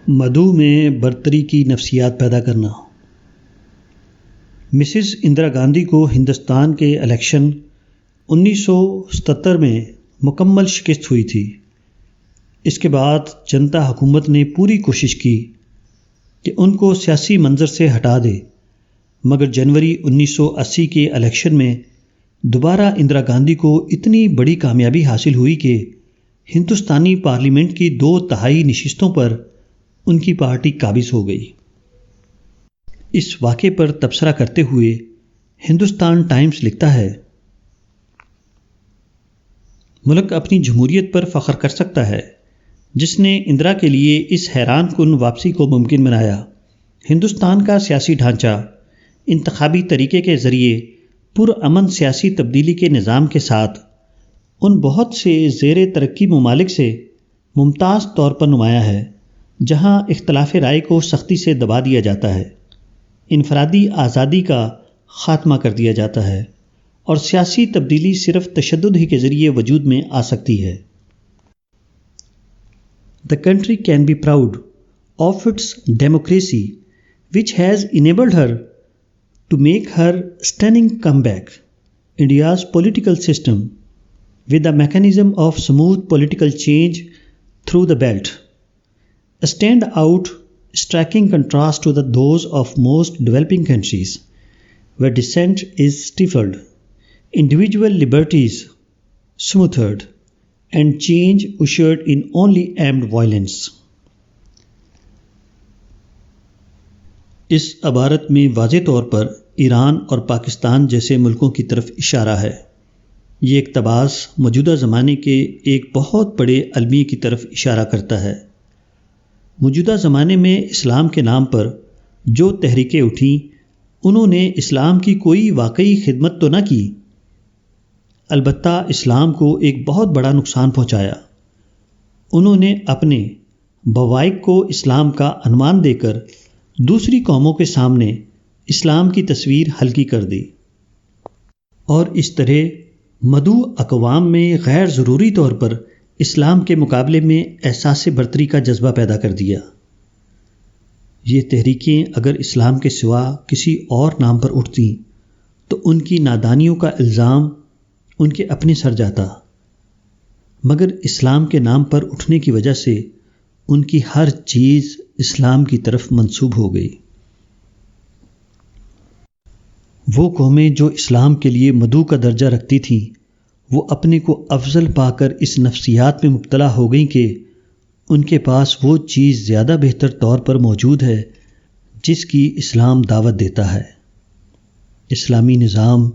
مدعو میں برتری کی نفسیات پیدا کرنا۔ مسز اندرا گاندھی کو ہندوستان کے الیکشن 1977 میں مکمل شکست ہوئی تھی۔ اس کے بعد جنتا حکومت نے پوری کوشش کی کہ ان کو سیاسی منظر سے ہٹا دے، مگر جنوری 1980 کے الیکشن میں دوبارہ اندرا گاندھی کو اتنی بڑی کامیابی حاصل ہوئی کہ ہندوستانی پارلیمنٹ کی 2/3 نشستوں پر ان کی پارٹی قابض ہو گئی۔ اس واقعے پر تبصرہ کرتے ہوئے ہندوستان ٹائمز لکھتا ہے، ملک اپنی جمہوریت پر فخر کر سکتا ہے جس نے اندرا کے لیے اس حیران کن واپسی کو ممکن بنایا۔ ہندوستان کا سیاسی ڈھانچہ انتخابی طریقے کے ذریعے پرامن سیاسی تبدیلی کے نظام کے ساتھ ان بہت سے زیر ترقی ممالک سے ممتاز طور پر نمایاں ہے جہاں اختلاف رائے کو سختی سے دبا دیا جاتا ہے، انفرادی آزادی کا خاتمہ کر دیا جاتا ہے اور سیاسی تبدیلی صرف تشدد ہی کے ذریعے وجود میں آ سکتی ہے۔ The country can be proud of its democracy, which has enabled her to make her stunning comeback. India's political system, with a mechanism of smooth political change through the belt, stand out striking contrast to those of most developing countries, where dissent is stifled, individual liberties smothered, and change ushered in only armed violence. اس عبارت میں واضح طور پر ایران اور پاکستان جیسے ملکوں کی طرف اشارہ ہے۔ یہ اقتباس موجودہ زمانے کے ایک بہت بڑے المیہ کی طرف اشارہ کرتا ہے۔ موجودہ زمانے میں اسلام کے نام پر جو تحریکیں اٹھیں، انہوں نے اسلام کی کوئی واقعی خدمت تو نہ کی، البتہ اسلام کو ایک بہت بڑا نقصان پہنچایا۔ انہوں نے اپنے بوائق کو اسلام کا عنوان دے کر دوسری قوموں کے سامنے اسلام کی تصویر ہلکی کر دی اور اس طرح مدعو اقوام میں غیر ضروری طور پر اسلام کے مقابلے میں احساس برتری کا جذبہ پیدا کر دیا۔ یہ تحریکیں اگر اسلام کے سوا کسی اور نام پر اٹھتیں تو ان کی نادانیوں کا الزام ان کے اپنے سر جاتا، مگر اسلام کے نام پر اٹھنے کی وجہ سے ان کی ہر چیز اسلام کی طرف منسوب ہو گئی۔ وہ قومیں جو اسلام کے لیے مدعو کا درجہ رکھتی تھیں، وہ اپنے کو افضل پا کر اس نفسیات میں مبتلا ہو گئیں کہ ان کے پاس وہ چیز زیادہ بہتر طور پر موجود ہے جس کی اسلام دعوت دیتا ہے۔ اسلامی نظام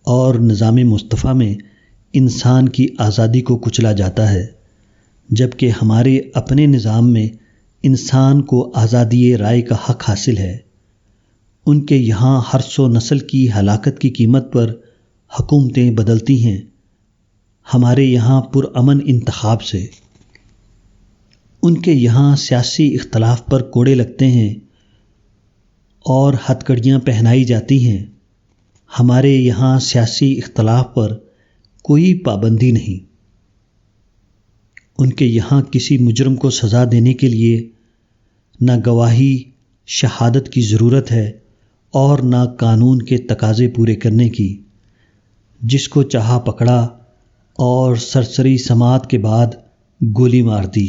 اور نظام مصطفیٰ میں انسان کی آزادی کو کچلا جاتا ہے، جبکہ ہمارے اپنے نظام میں انسان کو آزادی رائے کا حق حاصل ہے۔ ان کے یہاں ہر 100 نسل کی ہلاکت کی قیمت پر حکومتیں بدلتی ہیں، ہمارے یہاں پرامن انتخاب سے۔ ان کے یہاں سیاسی اختلاف پر کوڑے لگتے ہیں اور ہتھکڑیاں پہنائی جاتی ہیں، ہمارے یہاں سیاسی اختلاف پر کوئی پابندی نہیں۔ ان کے یہاں کسی مجرم کو سزا دینے کے لیے نہ گواہی شہادت کی ضرورت ہے اور نہ قانون کے تقاضے پورے کرنے کی۔ جس کو چاہا پکڑا اور سرسری سماعت کے بعد گولی مار دی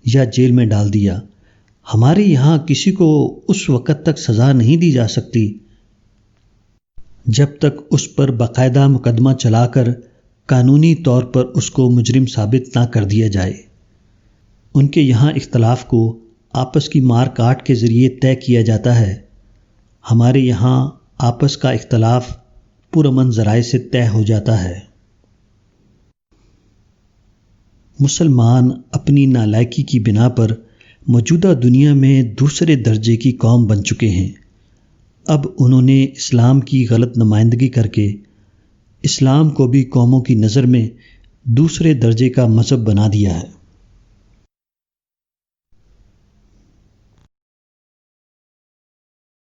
یا جیل میں ڈال دیا۔ ہمارے یہاں کسی کو اس وقت تک سزا نہیں دی جا سکتی جب تک اس پر باقاعدہ مقدمہ چلا کر قانونی طور پر اس کو مجرم ثابت نہ کر دیا جائے۔ ان کے یہاں اختلاف کو آپس کی مار کاٹ کے ذریعے طے کیا جاتا ہے، ہمارے یہاں آپس کا اختلاف پرامن ذرائع سے طے ہو جاتا ہے۔ مسلمان اپنی نالائکی کی بنا پر موجودہ دنیا میں دوسرے درجے کی قوم بن چکے ہیں۔ اب انہوں نے اسلام کی غلط نمائندگی کر کے اسلام کو بھی قوموں کی نظر میں دوسرے درجے کا مذہب بنا دیا ہے۔